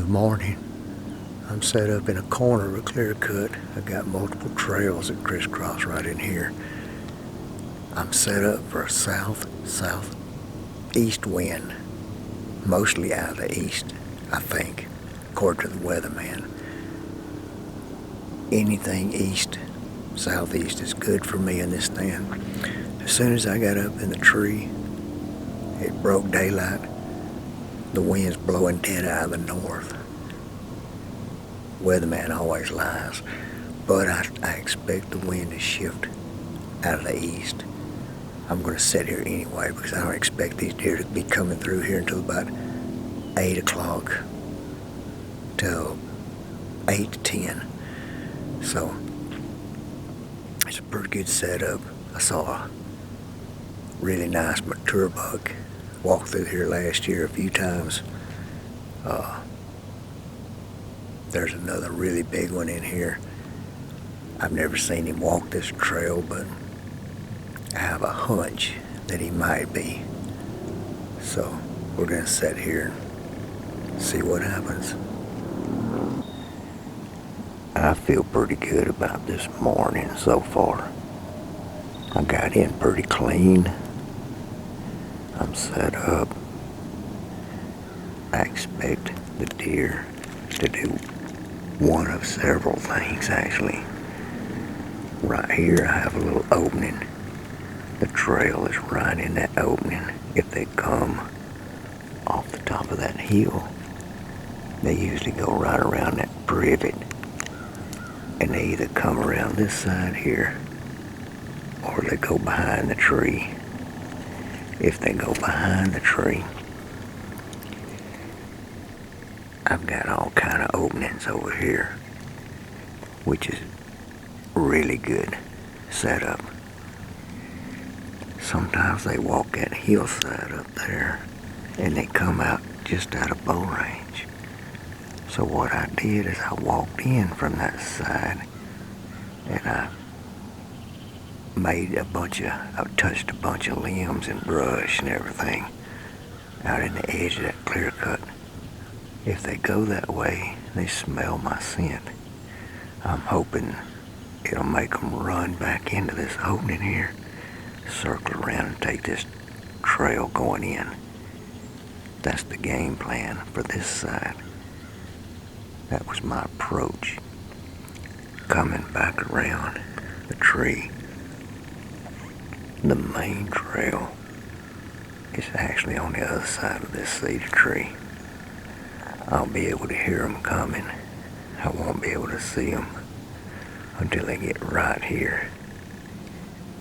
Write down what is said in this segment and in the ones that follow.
Good morning. I'm set up in a corner of a clear cut. I've got multiple trails that crisscross right in here. I'm set up for a south-southeast wind, mostly out of the east, I think, according to the weatherman. Anything east, southeast is good for me in this stand. As soon as I got up in the tree, it broke daylight. The wind's blowing dead out of the north. Weatherman always lies, but I expect the wind to shift out of the east. I'm going to sit here anyway because I don't expect these deer to be coming through here until about 8 o'clock till 8 to 10. So it's a pretty good setup. I saw a really nice mature buck walk through here last year a few times. There's another really big one in here. I've never seen him walk this trail, but I have a hunch that he might be. So we're gonna sit here and see what happens. I feel pretty good about this morning so far. I got in pretty clean. I'm set up. I expect the deer to do one of several things, actually. Right here I have a little opening. The trail is right in that opening. If they come off the top of that hill, they usually go right around that privet, and they either come around this side here or they go behind the tree. If they go behind the tree, I've got all kind of openings over here, which is really good setup. Sometimes they walk that hillside up there and they come out just out of bow range. So what I did is I walked in from that side and I touched a bunch of limbs and brush and everything out in the edge of that clear cut. If they go that way, they smell my scent. I'm hoping it'll make them run back into this opening here, circle around and take this trail going in. That's the game plan for this side. That was my approach. Coming back around the tree. The main trail is actually on the other side of this cedar tree. I'll be able to hear them coming. I won't be able to see them until they get right here.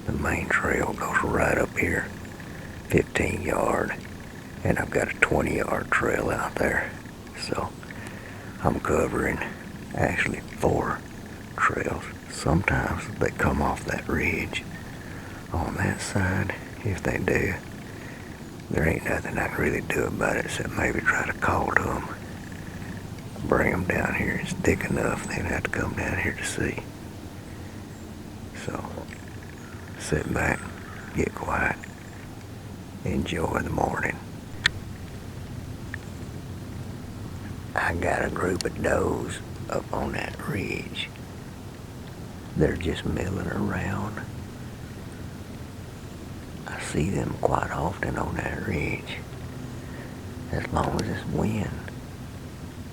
The main trail goes right up here, 15 yard, and I've got a 20-yard trail out there. So I'm covering actually 4 trails. Sometimes they come off that ridge on that side. If they do, there ain't nothing I can really do about it except maybe try to call to them. Bring them down here. It's thick enough they'd have to come down here to see. So sit back, get quiet, enjoy the morning. I got a group of does up on that ridge. They're just milling around. I see them quite often on that ridge. As long as this wind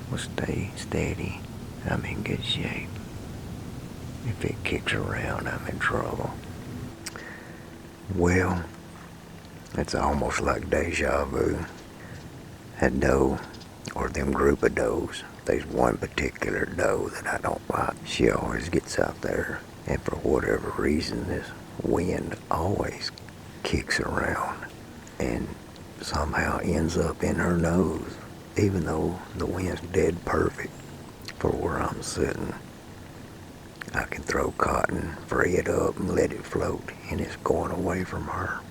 will stay steady, I'm in good shape. If it kicks around, I'm in trouble. Well, it's almost like deja vu. That doe, or them group of does, there's one particular doe that I don't like. She always gets out there, and for whatever reason, this wind always kicks around and somehow ends up in her nose, even though the wind's dead perfect for where I'm sitting. I can throw cotton, free it up, and let it float, and it's going away from her.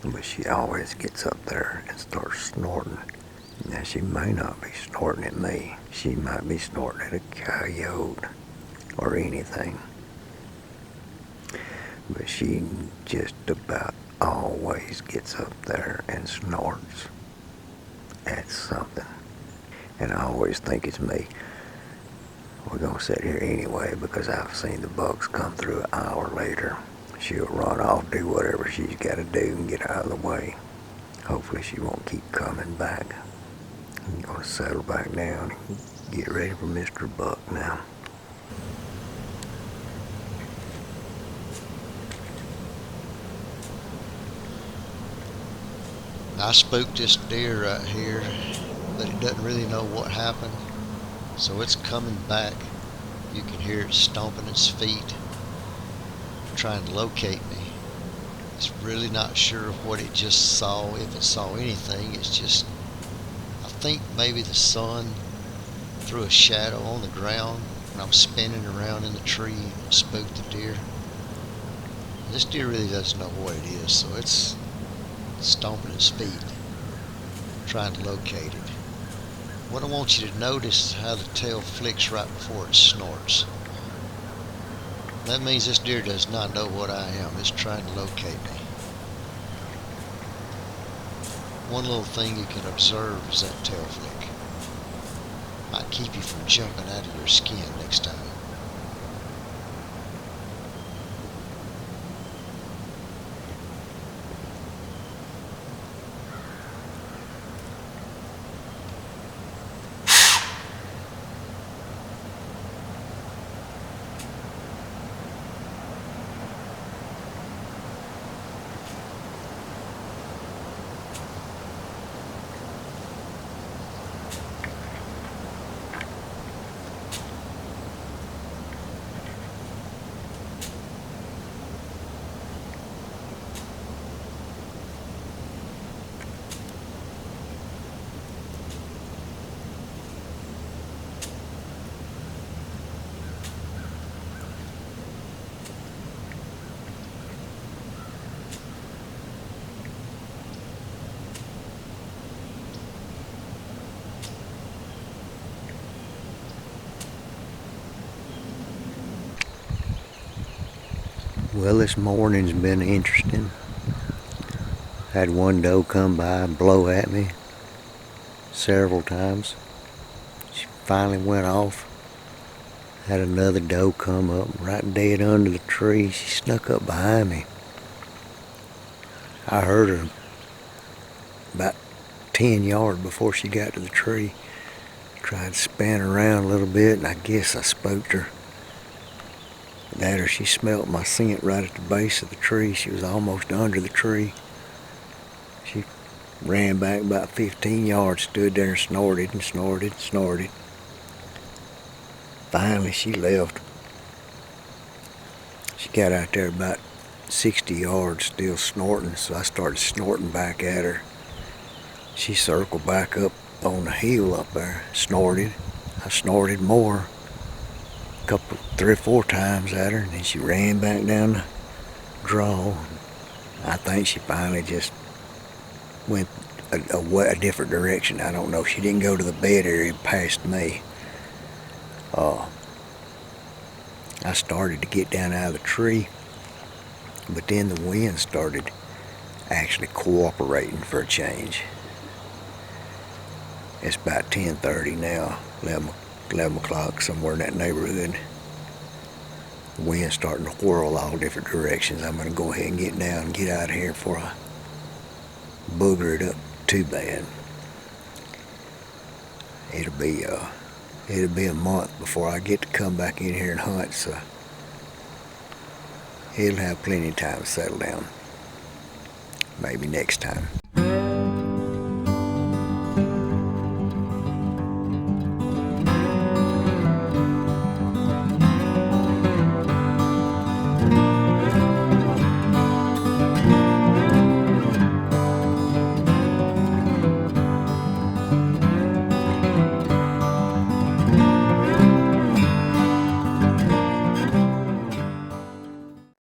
But she always gets up there and starts snorting. Now, she may not be snorting at me. She might be snorting at a coyote or anything. But she just about always gets up there and snorts at something. and I always think it's me. We're gonna sit here anyway because I've seen the bucks come through an hour later. She'll run off, do whatever she's got to do and get out of the way. Hopefully she won't keep coming back. I'm gonna settle back down and get ready for Mr. Buck now. I spooked this deer right here, but it doesn't really know what happened. So it's coming back. You can hear it stomping its feet, trying to locate me. It's really not sure of what it just saw, if it saw anything. It's just, I think maybe the sun threw a shadow on the ground and I'm spinning around in the tree and spooked the deer. This deer really doesn't know what it is, so it's stomping its feet, trying to locate it. What I want you to notice is how the tail flicks right before it snorts. That means this deer does not know what I am. It's trying to locate me. One little thing you can observe is that tail flick. Might keep you from jumping out of your skin next time. Well, this morning's been interesting. Had one doe come by and blow at me several times. She finally went off. Had another doe come up right dead under the tree. She snuck up behind me. I heard her about 10 yards before she got to the tree. Tried to spin around a little bit, and I guess I spooked her. That or she smelt my scent right at the base of the tree. She was almost under the tree. She ran back about 15 yards, stood there and snorted and snorted and snorted. Finally she left. She got out there about 60 yards still snorting, so I started snorting back at her. She circled back up on the hill up there, snorted. I snorted more, three or four times at her, and then she ran back down the draw. I think she finally just went a different direction. I don't know. She didn't go to the bed area past me. I started to get down out of the tree, but then the wind started actually cooperating for a change. It's about 10:30 now, 11 o'clock, somewhere in that neighborhood. The wind's starting to whirl all different directions. I'm going to go ahead and get down and get out of here before I booger it up too bad. It'll be a month before I get to come back in here and hunt, so it'll have plenty of time to settle down. Maybe next time.